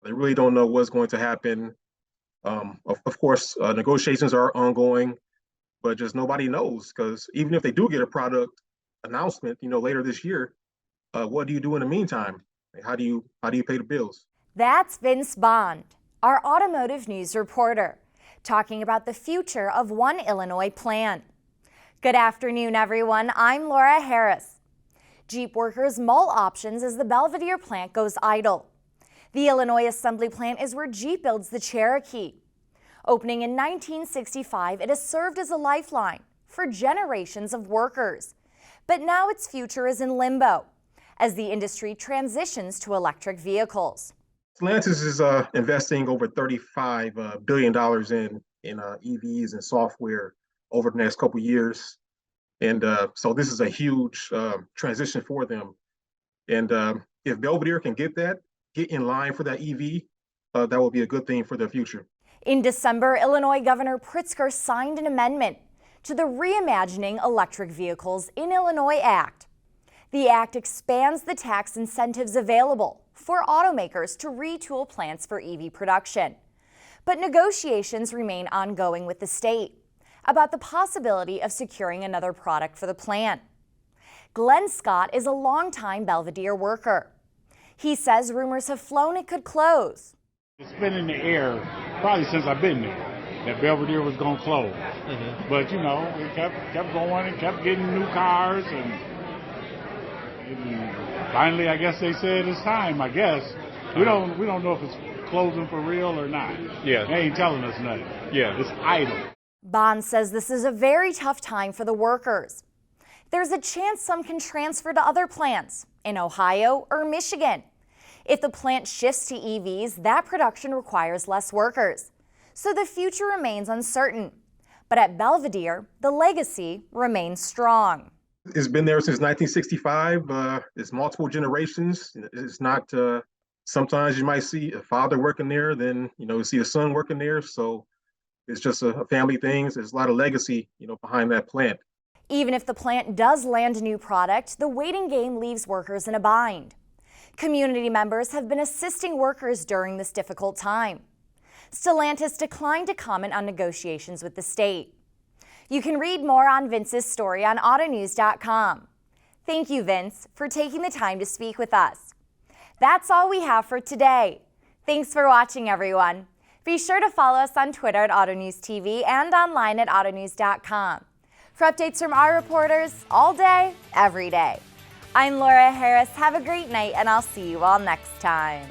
They really don't know what's going to happen. Of course, negotiations are ongoing, but just nobody knows because even if they do get a product announcement, later this year, what do you do in the meantime? Like, how do you pay the bills? That's Vince Bond, our automotive news reporter, talking about the future of one Illinois plant. Good afternoon, everyone. I'm Laura Harris. Jeep workers mull options as the Belvidere plant goes idle. The Illinois Assembly Plant is where Jeep builds the Cherokee. Opening in 1965, it has served as a lifeline for generations of workers. But now its future is in limbo as the industry transitions to electric vehicles. Stellantis is investing over $35 billion in EVs and software over the next couple of years. And so this is a huge transition for them. And if Belvidere can get in line for that EV, that will be a good thing for the future. In December, Illinois Governor Pritzker signed an amendment to the Reimagining Electric Vehicles in Illinois Act. The act expands the tax incentives available for automakers to retool plants for EV production. But negotiations remain ongoing with the state about the possibility of securing another product for the plant. Glenn Scott is a longtime Belvidere worker. He says rumors have flown it could close. It's been in the air probably since I've been there that Belvidere was going to close. But, it kept going and kept getting new cars. And finally, I guess they said it's time, I guess. We don't know if it's closing for real or not. Yeah. They ain't telling us nothing. Yeah. It's idle. Bond says this is a very tough time for the workers. There's a chance some can transfer to other plants in Ohio or Michigan. If the plant shifts to EVs, that production requires less workers. So the future remains uncertain. But at Belvidere, the legacy remains strong. It's been there since 1965. It's multiple generations. It's not, sometimes you might see a father working there, then, you see a son working there. So it's just a family thing. There's a lot of legacy, behind that plant. Even if the plant does land a new product, the waiting game leaves workers in a bind. Community members have been assisting workers during this difficult time. Stellantis declined to comment on negotiations with the state. You can read more on Vince's story on Autonews.com. Thank you, Vince, for taking the time to speak with us. That's all we have for today. Thanks for watching, everyone. Be sure to follow us on Twitter at AutoNewsTV and online at Autonews.com for updates from our reporters all day, every day. I'm Laura Harris. Have a great night, and I'll see you all next time.